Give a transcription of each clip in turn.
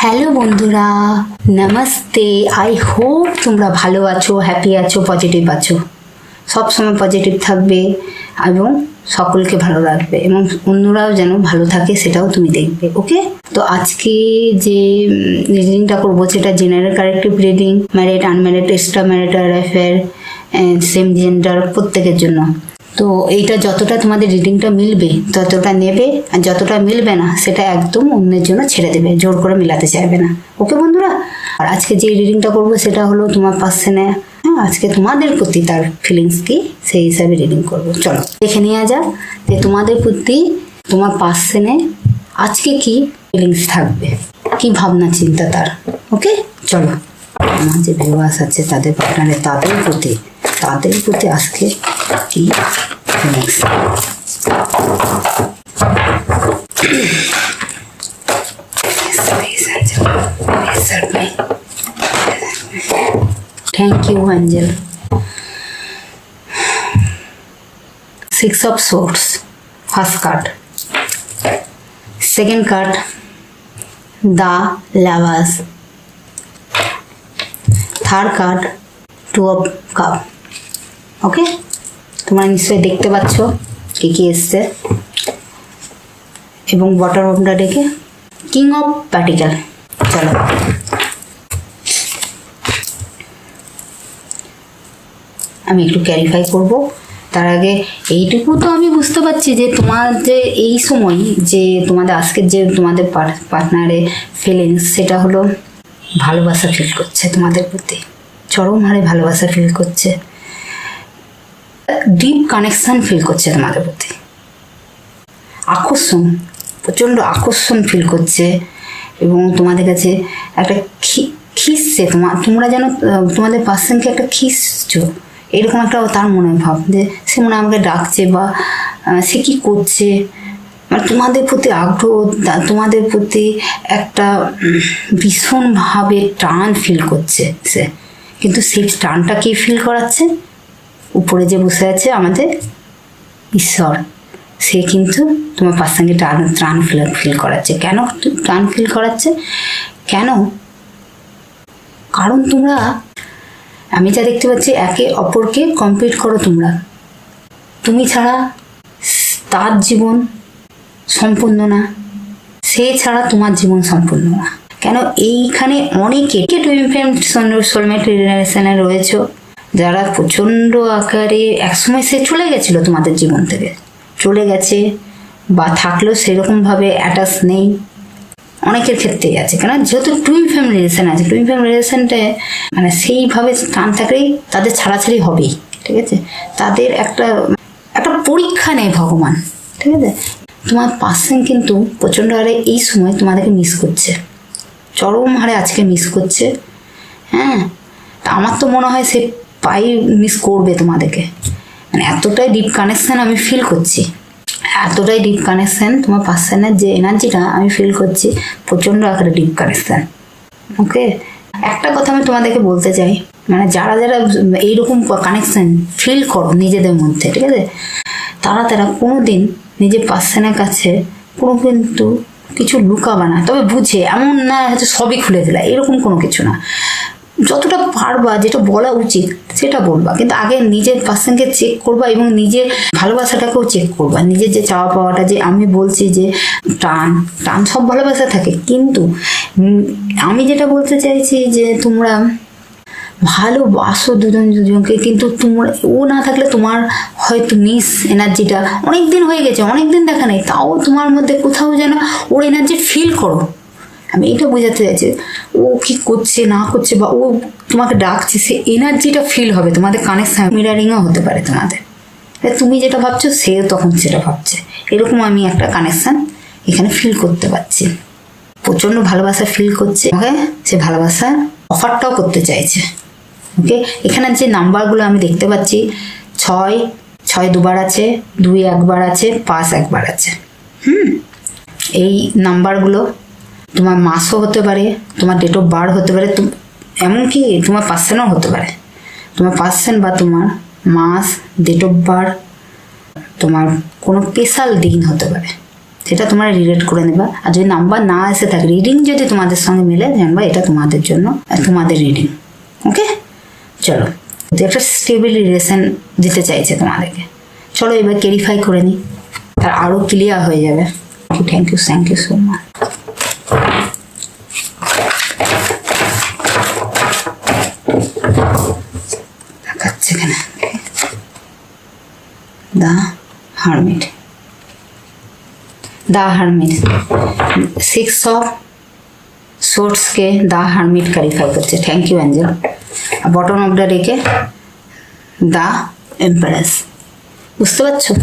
Hello বন্ধুরা, namaste. I hope তোমরা ভালো আছো, হ্যাপি আছো, পজিটিভ আছো। সবসময় পজিটিভ থাকবে এবং সকলকে ভালো রাখবে এবং অন্যরাও যেন ভালো থাকে সেটাও তুমি দেখবে। ওকে, তো আজকে যে রিডিংটা করবো সেটা general corrective reading, married, unmarried, extra marital affair, same gender প্রত্যেকের জন্য। তো এইটা যতটা তোমাদের রিডিংটা মিলবে ততটা নেবে, আর যতটা মিলবে না সেটা একদম অন্যের জন্য ছেড়ে দেবে, জোর করে মিলাতে চাইবে না। ওকে বন্ধুরা, আর আজকে যে রিডিংটা করবো সেটা হলো তোমার পার্সনে, আজকে তোমাদের প্রতি তার ফিলিংস কি সেই হিসাবে রিডিং করবো। চলো দেখে নেওয়া যাক যে তোমাদের প্রতি তোমার পার্সনে আজকে কি ফিলিংস থাকবে, কি ভাবনা চিন্তা তার। ওকে চলো, আমার যে ভিউয়ার্স আছে তাদের পার্টনারে তাদের প্রতি আজকে কি feelings. Thank you, Angel. Six of Swords, first card. Second card, the Lovers. Third card, Two of Cups. ওকে, তোমরা নিশ্চয়ই দেখতে পাচ্ছ কি কি এসছে। এবং বটম অফটা ডেকে কিং অফ প্যাটিকেল। চলো আমি একটু ক্যারিফাই করব। তার আগে এইটুকু তো আমি বুঝতে পারছি যে তোমার যে এই সময় যে তোমাদের আজকের যে তোমাদের পার্টনারে ফিলিংস সেটা হলো ভালোবাসা ফিল করছে তোমাদের প্রতি, চরম হারে ভালোবাসা ফিল করছে, ডিপ কানেকশন ফিল করছে তোমাদের প্রতি, আকর্ষণ, প্রচণ্ড আকর্ষণ ফিল করছে এবং তোমাদের কাছে একটা খিসছে। তোমরা যেন তোমাদের পার্সনকে একটা খিসছো, এরকম একটা তার মনে ভাব যে সে মনে আমাকে ডাকছে বা সে কি করছে, মানে তোমাদের প্রতি আগ্রহ, তোমাদের প্রতি একটা ভীষণভাবে টান ফিল করছে সে। কিন্তু সেই টানটা কি ফিল করাচ্ছে? উপরে যে বসে আছে আমাদের ঈশ্বর, সে কিন্তু তোমার পার্সনকে টান ফিল করাচ্ছে। কেন টান ফিল করাচ্ছে? কেন? কারণ তোমরা, আমি যা দেখতে পাচ্ছি, একে অপরকে কমপ্লিট করো তোমরা। তুমি ছাড়া তার জীবন সম্পূর্ণ না, সে ছাড়া তোমার জীবন সম্পূর্ণ না। কেন এইখানে অনেকে টুইন ফ্লেম সোলমেট রিলেশনে রয়েছে যারা প্রচণ্ড আকারে একসময় সে চলে গেছিল তোমাদের জীবন থেকে, চলে গেছে বা থাকলেও সেরকমভাবে অ্যাটাচ নেই, অনেকের ক্ষেত্রেই আছে। কেন? যেহেতু টুইন ফ্লেম রিলেশন আছে, টুইন ফ্লেম রিলেশনটা মানে সেইভাবে টান থাকলেই তাদের ছাড়াছাড়ি হবেই, ঠিক আছে? তাদের একটা পরীক্ষা নেই ভগবান, ঠিক আছে? তোমার পার্সন কিন্তু প্রচণ্ড হারে এই সময় তোমাদেরকে মিস করছে, চরম হারে আজকে মিস করছে। হ্যাঁ, তা আমার তো মনে হয় সে মিস করবে তোমাদেরকে, মানে এতটাই ডিপ কানেকশন আমি ফিল করছি, এতটাই ডিপ কানেকশন তোমার পার্সনের যে এনার্জিটা আমি ফিল করছি, প্রচণ্ড আকারে ডিপ কানেকশন। ওকে, একটা কথা আমি তোমাদেরকে বলতে চাই, মানে যারা এইরকম কানেকশন ফিল করো নিজেদের মধ্যে, ঠিক আছে, তারা কোনো দিন নিজের পার্সনের কাছে কোনো কিন্তু কিছু লুকাবে না, তবে বুঝে, এমন না হয়তো সবই খুলে দিলা, এরকম কোনো কিছু না। যতটা পারবা, যেটা বলা উচিত সেটা বলবা, কিন্তু আগে নিজের পার্সনকে চেক করবা এবং নিজের ভালোবাসাটাকেও চেক করবা। নিজের যে চাওয়া পাওয়াটা, যে আমি বলছি যে টান সব ভালোবাসা থাকে, কিন্তু আমি যেটা বলতে চাইছি যে তোমরা ভালোবাসো দুজনকে, কিন্তু তোমরা ও না থাকলে তোমার হয়তো মিস এনার্জিটা অনেক দিন হয়ে গেছে, অনেক দিন দেখা নেই, তাও তোমার মধ্যে কোথাও যেন ওর এনার্জি ফিল করো। আমি এটা বোঝাতে চাইছি, ও কি করছে না করছে বা ও তোমাকে ডাকছে, সে এনার্জিটা ফিল হবে, তোমাদের কানেকশন মিরারিংও হতে পারে তোমাদের। তুমি যেটা ভাবছো সেও তখন সেটা ভাবছে, এরকম আমি একটা কানেকশন এখানে ফিল করতে পারছি। প্রচণ্ড ভালোবাসা ফিল করছে, ওকে, সে ভালোবাসার অফারটাও করতে চাইছে। ওকে, এখানে যে নাম্বারগুলো আমি দেখতে পাচ্ছি, 6 দুবার আছে, 2 একবার আছে, 5 একবার আছে। এই নাম্বারগুলো তোমার মাসও হতে পারে, তোমার ডেট অফ বার্থ হতে পারে, এমনকি তোমার পার্সনও হতে পারে। তোমার পার্সন বা তোমার মাস, ডেট অফ বার্থ, তোমার কোনো স্পেশাল দিন হতে পারে, সেটা তোমরা রিলেট করে নেবা। আর যদি নাম্বার না এসে থাকে, রিডিং যদি তোমাদের সঙ্গে মিলে, জানবা এটা তোমাদের জন্য, তোমাদের রিডিং। ওকে, চলো, একটা স্টেবল রিলেশন দিতে চাইছে তোমাদেরকে। চলো এবার ক্লারিফাই করে নিই, তার আরও ক্লিয়ার হয়ে যাবে। Thank you so much. দেখাচ্ছে কেন the hermit, the hermit 6 of সোর্সকে দ্য হারমিট ক্লারিফাই করছে। Thank you angel. Bottom of the ডেকে দ্য এম্পারেস। বুঝতে পারছো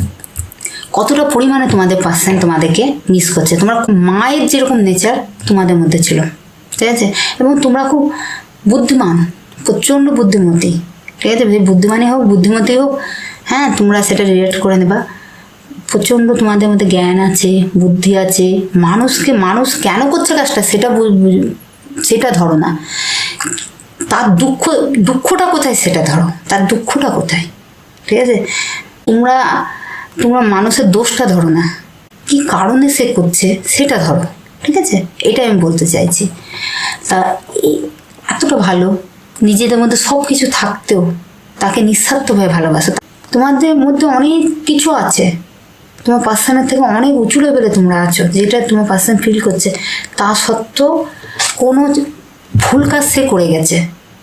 কতটা পরিমাণে তোমাদের পার্সন তোমাদেরকে মিস করছে। তোমরা মায়ের যেরকম নেচার তোমাদের মধ্যে ছিল, ঠিক আছে, এবং তোমরা খুব বুদ্ধিমান, প্রচণ্ড বুদ্ধিমতী, ঠিক আছে, বুদ্ধিমানই হোক বুদ্ধিমতী হোক, হ্যাঁ, তোমরা সেটা রিলেট করে নেবা। প্রচণ্ড তোমাদের মধ্যে জ্ঞান আছে, বুদ্ধি আছে। মানুষ কেন করছে কাজটা সেটা ধরো না, তার দুঃখটা কোথায় সেটা ধরো, তার দুঃখটা কোথায়, ঠিক আছে। তোমরা মানুষের দোষটা ধরো না, কি কারণে সে করছে সেটা ধরো, ঠিক আছে, এটা আমি বলতে চাইছি। তা এতটা ভালো নিজেদের মধ্যে সব কিছু থাকতেও তাকে নিঃস্বার্থভাবে ভালোবাসো। তোমাদের মধ্যে অনেক কিছু আছে, তোমার পার্সনের থেকে অনেক উঁচু লেভেলে তোমরা আছো, যেটা তোমার পার্সন ফিল করছে। তা সত্ত্বেও কোনো ভুল কাজ সে করে গেছে,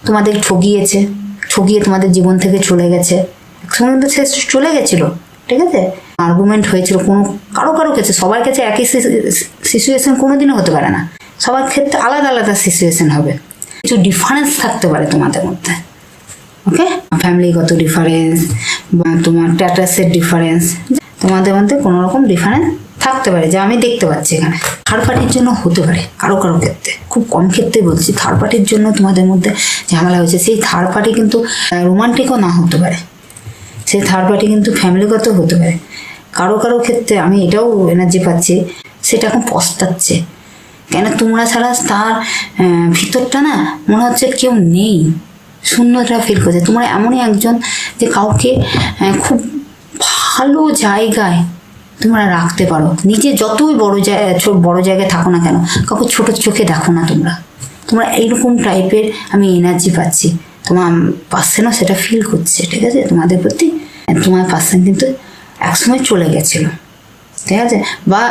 তোমাদের ঠগিয়ে তোমাদের জীবন থেকে চলে গেছে। একসঙ্গে কিন্তু সে চলে গেছিলো, ঠিক আছে, আর্গুমেন্ট হয়েছিল কারো কাছে, সবার কাছে একই সিচুয়েশন কোনোদিনও হতে পারে না, সবার ক্ষেত্রে আলাদা আলাদা সিচুয়েশন হবে, কিছু ডিফারেন্স থাকতে পারে তোমাদের মধ্যে। ওকে, ফ্যামিলিগত ডিফারেন্স বা তোমার স্ট্যাটাসের ডিফারেন্স, তোমাদের মধ্যে কোনো রকম ডিফারেন্স থাকতে পারে, যা আমি দেখতে পাচ্ছি এখানে। থার্ড পার্টির জন্য হতে পারে কারো ক্ষেত্রে, খুব কম ক্ষেত্রে বলছি, থার্ড পার্টির জন্য তোমাদের মধ্যে ঝামেলা হয়েছে। সেই থার্ড পার্টি কিন্তু রোমান্টিকও না হতে পারে, সেই থার্ড পার্টি কিন্তু ফ্যামিলিগত হতে পারে। কারো ক্ষেত্রে আমি এটাও এনার্জি পাচ্ছি, সেটা এখন পস্তাচ্ছে, কেন তোমরা ছাড়া তার ভিতরটা না মনে হচ্ছে কেউ নেই, শূন্যতা ফিল করছে। তোমরা এমনই একজন যে কাউকে খুব ভালো জায়গায় তোমরা রাখতে পারো, নিজে যতই বড় জায়গায় থাকো না কেন, কাউকে ছোট চোখে দেখো না। তোমরা এইরকম টাইপের আমি এনার্জি পাচ্ছি, তোমার পার্সনও সেটা ফিল করছে, ঠিক আছে, তোমাদের প্রতি। তোমার পার্সন কিন্তু একসময় চলে গেছিলো, ঠিক আছে, বা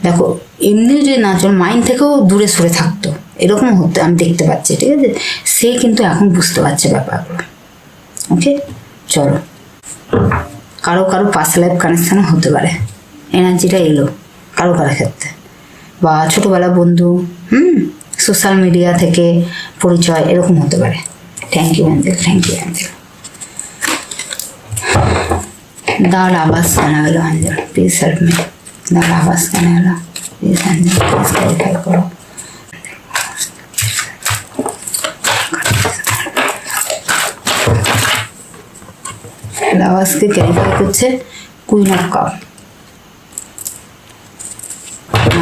দেখো এমনিও যদি না চলো, মাইন্ড থেকেও দূরে সরে থাকতো, এরকম হতে আমি দেখতে পাচ্ছি, ঠিক আছে। সে কিন্তু এখন বুঝতে পারছে ব্যাপারগুলো। ওকে, চলো, কারো পাস্ট লাইফ কানেকশানও হতে পারে, এনার্জিটা এলো কারো ক্ষেত্রে, বা ছোটোবেলা বন্ধু, সোশ্যাল মিডিয়া থেকে পরিচয়, এরকম হতে পারে। Thank you angel. দাঁড় আওয়াজ কেন এলো অ্যাঞ্জেল, প্লিজ হেল্প মি। দাঁড় আওয়াজ কেন এলো, প্লিজ অ্যাঞ্জেল, প্লিজ ক্লারিফাই করো। আওয়াজকে ক্লারিফাই করছে কুইন অফ কাপ,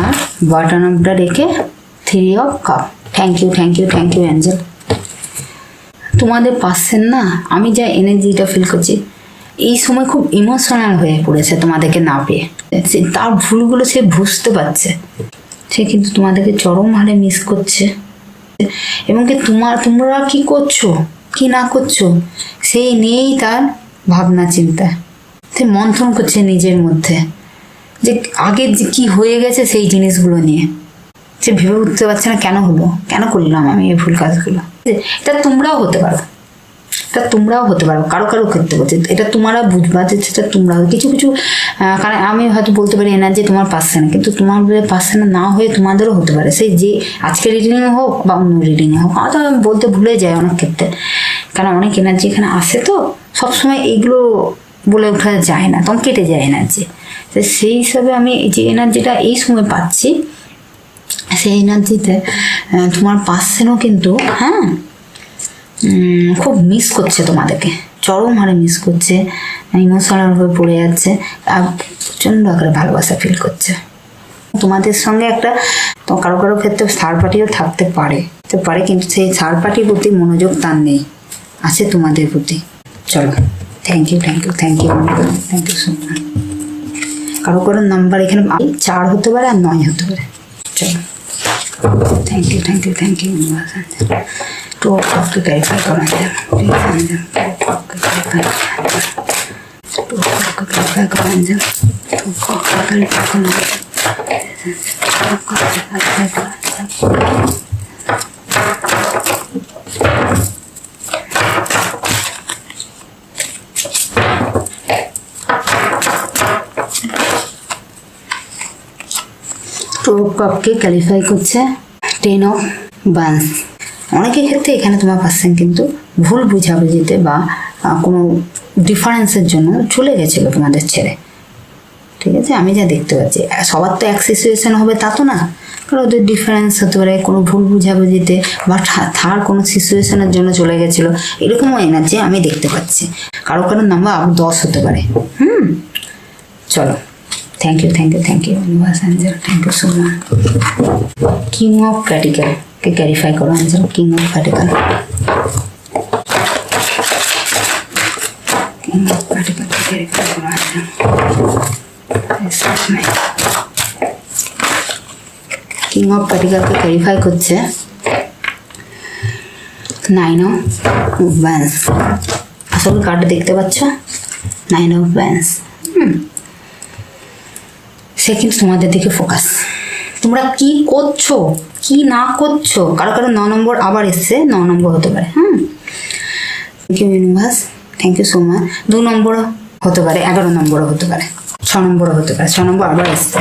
আর বটম অফ দ্য ডেকে 3 of cup. Thank you angel. তোমাদের পার্সন না, আমি যা এনার্জিটা ফিল করছি, এই সময় খুব ইমোশনাল হয়ে পড়েছে তোমাদেরকে না পেয়ে। তার ভুলগুলো সে বুঝতে পারছে, সে কিন্তু তোমাদেরকে চরম হারে মিস করছে। এবং কি তোমরা কি করছো কি না করছো সেই নিয়েই তার ভাবনা চিন্তা, সে মন্থন করছে নিজের মধ্যে, যে আগে যে কী হয়ে গেছে সেই জিনিসগুলো নিয়ে সে ভেবে উঠতে পারছে না, কেন করলাম আমি এই ভুল কাজগুলো। এটা তোমরাও হতে পারো, কারো ক্ষেত্রে বলছে, এটা তোমরা বুঝবা যে সেটা তোমরাও কিছু কারণ আমি হয়তো বলতে পারি এনার্জি তোমার পার্সনে, কিন্তু তোমার পার্সনে না হয়ে তোমাদেরও হতে পারে, সেই যে আজকের রিডিংয়ে হোক বা অন্য রিডিংয়ে হোক। হয়তো আমি বলতে ভুলে যাই অনেক ক্ষেত্রে, কারণ অনেক এনার্জি এখানে আসে, তো সবসময় এইগুলো বলে ওঠা যায় না, তখন কেটে যায় এনার্জি। তো সেই হিসাবে আমি যে এনার্জিটা এই সময় পাচ্ছি, সেই এনার্জিতে তোমার পার্সনও কিন্তু খুব মিস করছে তোমাদেরকে, চরম হারে মিস করছে, ইমোশনাল হয়ে পড়ে যাচ্ছে, আর প্রচণ্ড আকারে ভালোবাসা ফিল করছে তোমাদের সঙ্গে। একটা তো কারো ক্ষেত্রে থার্ড পার্টিও থাকতে পারে, কিন্তু সেই থার্ড পার্টির প্রতি মনোযোগ তার নেই, আছে তোমাদের প্রতি। চলো, থ্যাংক ইউ সো মাচ। কারো কারোর নাম্বার এখানে 4 হতে পারে আর 9 হতে পারে। চলো, thank you thank you thank you. তো आपको क्लैरिफाई करना है, प्लीज अंजन आपको क्लैरिफाई करना है, आपको क्लैरिफाई करना है, आपको क्लैरिफाई करना है। তো কাপকে ক্যালিফাই করছে 10 অফ বান্স। অনেকের ক্ষেত্রে এখানে তোমার পার্সন কিন্তু ভুল বুঝাবুঝিতে বা কোনো ডিফারেন্সের জন্য চলে গেছিলো তোমাদের ছেড়ে, ঠিক আছে? আমি যা দেখতে পাচ্ছি সবার তো এক সিচুয়েশন হবে তা তো না, কারণ ওদের ডিফারেন্স হতে পারে কোনো ভুল বুঝাবুঝিতে বা থার্ড কোনো সিচুয়েশনের জন্য চলে গেছিলো, এরকমও এনার্জি আমি দেখতে পাচ্ছি। কারো কারোর নাম্বার 10 হতে পারে। চলো, thank you thank you thank you universe angel, thank you so much. King of ক্যাটিক্যাল কে ক্যারিফাই করো এঞ্জেল, কিং অফ ক্যাটিক্যাল, কিং অফ ক্যাটিক্যাল কে ক্যারিফাই করো এঞ্জেল। কিং অফ ক্যাটিক্যালকে ক্যারিফাই করছে 9 অফ ওয়ান্স। আসলে কার্ড দেখতে পাচ্ছ 9 অফ ওয়ান্স। সে কিন্তু তোমাদের দিকে ফোকাস, তোমরা কি করছো কি না করছো। কারো কারো 9 নম্বর আবার এসছে, 9 নম্বর হতে পারে। Thank you universe, thank you so much. 2 নম্বরও হতে পারে, 11 নম্বরও হতে পারে, 6 নম্বরও হতে পারে। 6 নম্বর আবার এসছে।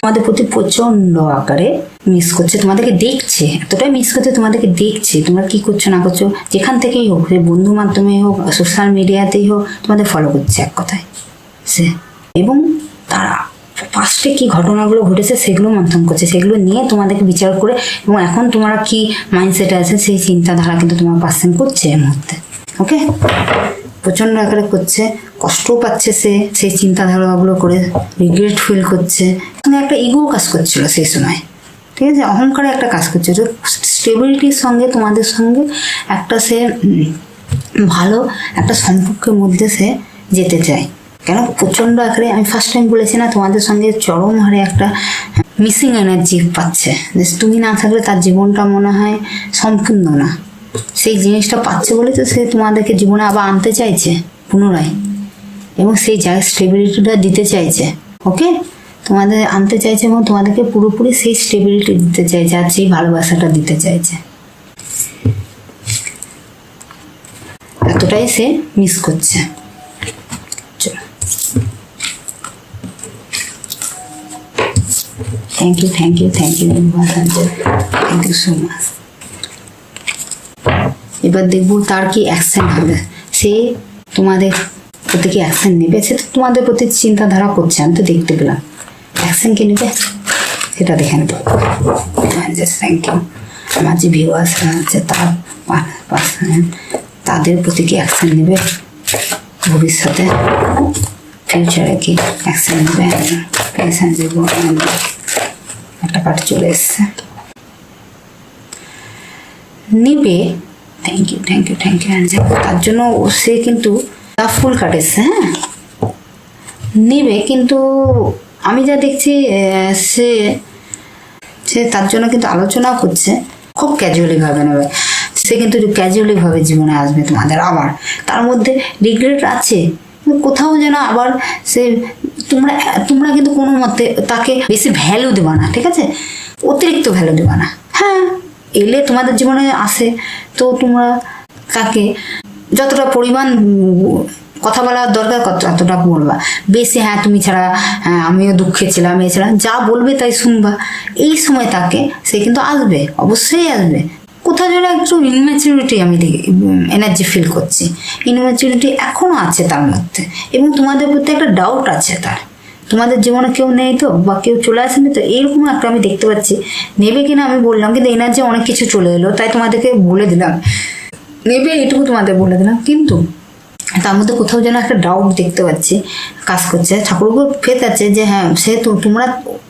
তোমাদের প্রতি প্রচন্ড আকারে মিস করছে, তোমাদেরকে দেখছে, এতটাই মিস করছে তোমাদেরকে দেখছে। তোমরা কি করছো না করছো, যেখান থেকেই হোক, সে বন্ধু মাধ্যমে হোক, সোশ্যাল মিডিয়াতেই হোক, তোমাদের ফলো করছে এক কথায় সে। এবং তারা পাস্টে কি ঘটনাগুলো ঘটেছে সেগুলো মন্থন করছে, সেগুলো নিয়ে তোমাদেরকে বিচার করে, এবং এখন তোমরা কি মাইন্ডসেটে আছে সেই চিন্তাধারা কিন্তু তোমার পার্সন করছে এই মুহূর্তে। ওকে, প্রচণ্ড আকারে করছে, কষ্টও পাচ্ছে সে সেই চিন্তাধারাগুলো করে, রিগ্রেট ফিল করছে। একটা ইগো কাজ করছিল সেই সময়, ঠিক আছে? অহংকারে একটা কাজ করছে। তো স্টেবিলিটির সঙ্গে তোমাদের সঙ্গে একটা সে ভালো একটা সম্পর্কের মধ্যে সে যেতে চায়। কেন প্রচণ্ড আকারে আমি ফার্স্ট টাইম বলেছি না, তোমাদের সঙ্গে চরম হারে একটা মিসিং এনার্জি পাচ্ছে, যে তুমি না থাকলে তার জীবনটা মনে হয় সম্পূর্ণ না। সেই জিনিসটা পাচ্ছে বলে তো সে তোমাদেরকে জীবনে আবার আনতে চাইছে পুনরায়, এবং সেই জায়গায় স্টেবিলিটিটা দিতে চাইছে। ওকে, তোমাদের আনতে চাইছে এবং তোমাদেরকে পুরোপুরি সেই স্টেবিলিটি দিতে চাইছে, আর সেই ভালোবাসাটা দিতে চাইছে। এতটাই সে মিস করছে। Thank you thank you thank you thank you so much. এবার দেখবো তার কি অ্যাকশন হবে, সে তোমাদের প্রতি কি অ্যাকশন নেবে। সে তো তোমাদের প্রতি চিন্তাধারা করছে, আমি তো দেখতে পেলাম। অ্যাকশন কি নেবে সেটা দেখে নেবো। Thank you. আমার যে ভিউয়ার্সরা আছে তার তাদের প্রতি কি অ্যাকশন নেবে ভবিষ্যতে, ফিউচারে কি অ্যাকশন নেবে। একটা কার্ড চলে এসছে, নিবে। Thank you thank you thank you angel. তার জন্য সে কিন্তু ফুল কার্ড এসছে। নিবে, কিন্তু আমি যা দেখছি সে তার জন্য কিন্তু আলোচনাও করছে, খুব ক্যাজুয়ালি ভাবে নেবে। সে কিন্তু ক্যাজুয়ালি ভাবে জীবনে আসবে তোমাদের। আবার তার মধ্যে রিগ্রেট আছে কোথাও যেন, আবার সে তোমরা কিন্তু কোনো মতে তাকে বেশি ভ্যালু দেবা না, ঠিক আছে? অতিরিক্ত ভ্যালু দেবা না। হ্যাঁ, এলে তোমাদের জীবনে আসে তো তোমরা তাকে যতটা পরিমাণ কথা বলার দরকার ততটা বলবা। বেশি হ্যাঁ তুমি ছাড়া আমিও দুঃখে ছিলাম, এ ছিলাম, যা বলবে তাই শুনবা। এই সময় তাকে সে কিন্তু আসবে, অবশ্যই আসবে। কোথাও যেন একটু ইনম্যাচুরিটি আমি এনার্জি ফিল করছি। ইনম্যাচুরিটি এখনও আছে তার মধ্যে, এবং তোমাদের প্রতি একটা ডাউট আছে তার। তোমাদের জীবনে কেউ নেই তো, বা কেউ চলে আসেনি তো, এইরকম একটা আমি দেখতে পাচ্ছি। নেবে কিনা আমি বললাম, কিন্তু এনার্জি অনেক কিছু চলে এলো, তাই তোমাদেরকে বলে দিলাম নেবে, এইটুকু তোমাদের বলে দিলাম। কিন্তু তার মধ্যে কোথাও যেন একটা ডাউট দেখতে পাচ্ছি কাজ করছে। ঠাকুরকে ফেত আছে যে হ্যাঁ সে তোমরা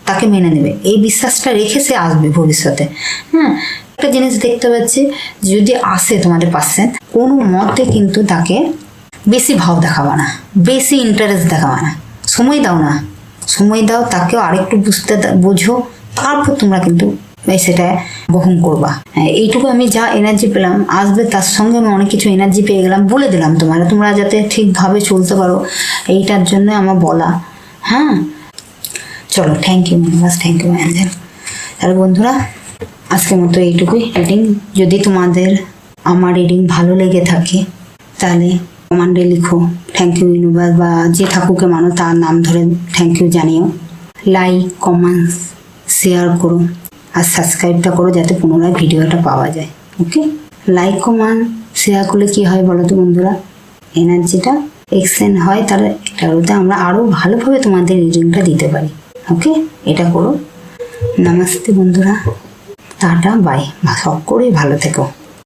তাকে মেনে নেবে, এই বিশ্বাসটা রেখে সে আসবে ভবিষ্যতে। একটা জিনিস দেখতে পাচ্ছি, যদি আসে তোমাদের পাশে, কোনো মতে কিন্তু তাকে বেশি ভাব দেখাবা না, বেশি ইন্টারেস্ট দেখাবা না, সময় দাও না, সময় দাও, তাকেও আরেকটু বোঝো, তারপর তোমরা কিন্তু সেটা বহন করবা। এইটুকু আমি যা এনার্জি পেলাম আসবে, তার সঙ্গে আমি অনেক কিছু এনার্জি পেয়ে গেলাম, বলে দিলাম তোমরা যাতে ঠিকভাবে চলতে পারো, এইটার জন্য আমার বলা। হ্যাঁ, চলো, thank you universe, thank you angel. তাহলে বন্ধুরা, আজকের মতো এইটুকুই রিডিং। যদি তোমাদের আমার রিডিং ভালো লেগে থাকে তাহলে কমান্ডে লিখো থ্যাংক ইউ ইউনিভার্স, বা যে ঠাকুরকে মানো তার নাম ধরে থ্যাংক ইউ জানিও। লাইক, কমেন্ট, শেয়ার করো, আর সাবস্ক্রাইবটা করো যাতে পুনরায় ভিডিওটা পাওয়া যায়। ওকে, লাইক কমেন্ট শেয়ার করলে কী হয় বলো তো বন্ধুরা, এনার্জিটা এক্সচেঞ্জ হয়, তাহলে এটাতে আমরা আরও ভালোভাবে তোমাদের রিডিংটা দিতে পারি। ওকে, এটা করো। নমস্তে বন্ধুরা, টাটা, বাই, সকলেই ভালো থেকো।